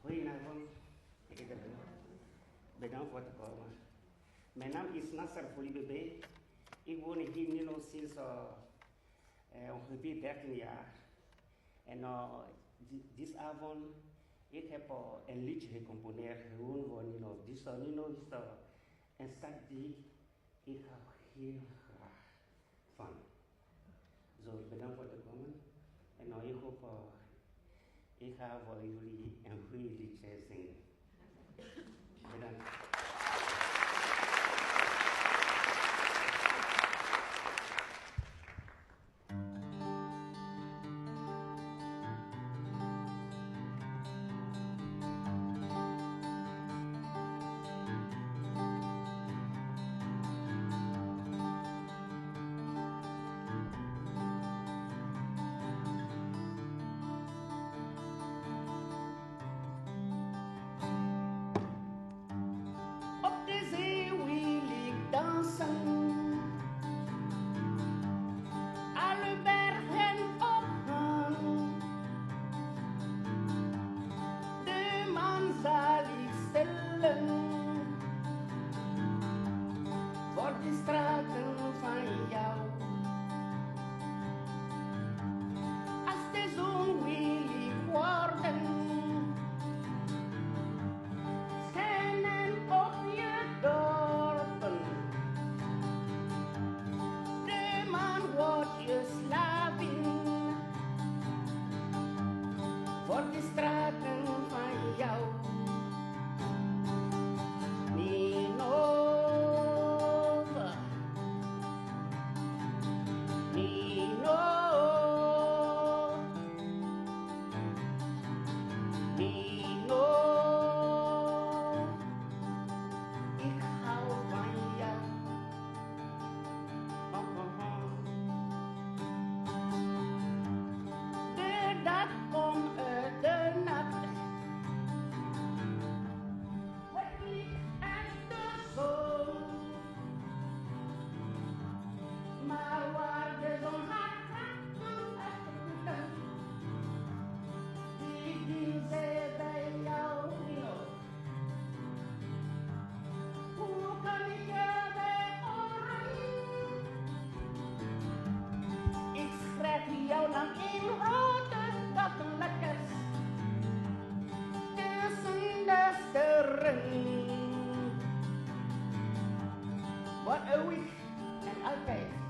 Goedenavond, ik heet bedankt voor het komen. Mijn naam is Nasser Folibebe. Ik woon hier nu nog sinds ongeveer 13 jaar. En deze avond, ik heb een liedje gecomponeerd, gewoon voor Nino. Dus Nino is een stad die ik hou heel graag van. Zo, bedankt voor het komen. En ik hoop, ik ga voor jullie een goed liedje zingen. Bedankt. Voor de straten van jou. Als de zon wil worden, schijnen op je dorpen. De man wordt je slavin. Voor de straten van jou. Jouw naam in rode bakkenlekkers tussen de sterren. Wat een week en altijd.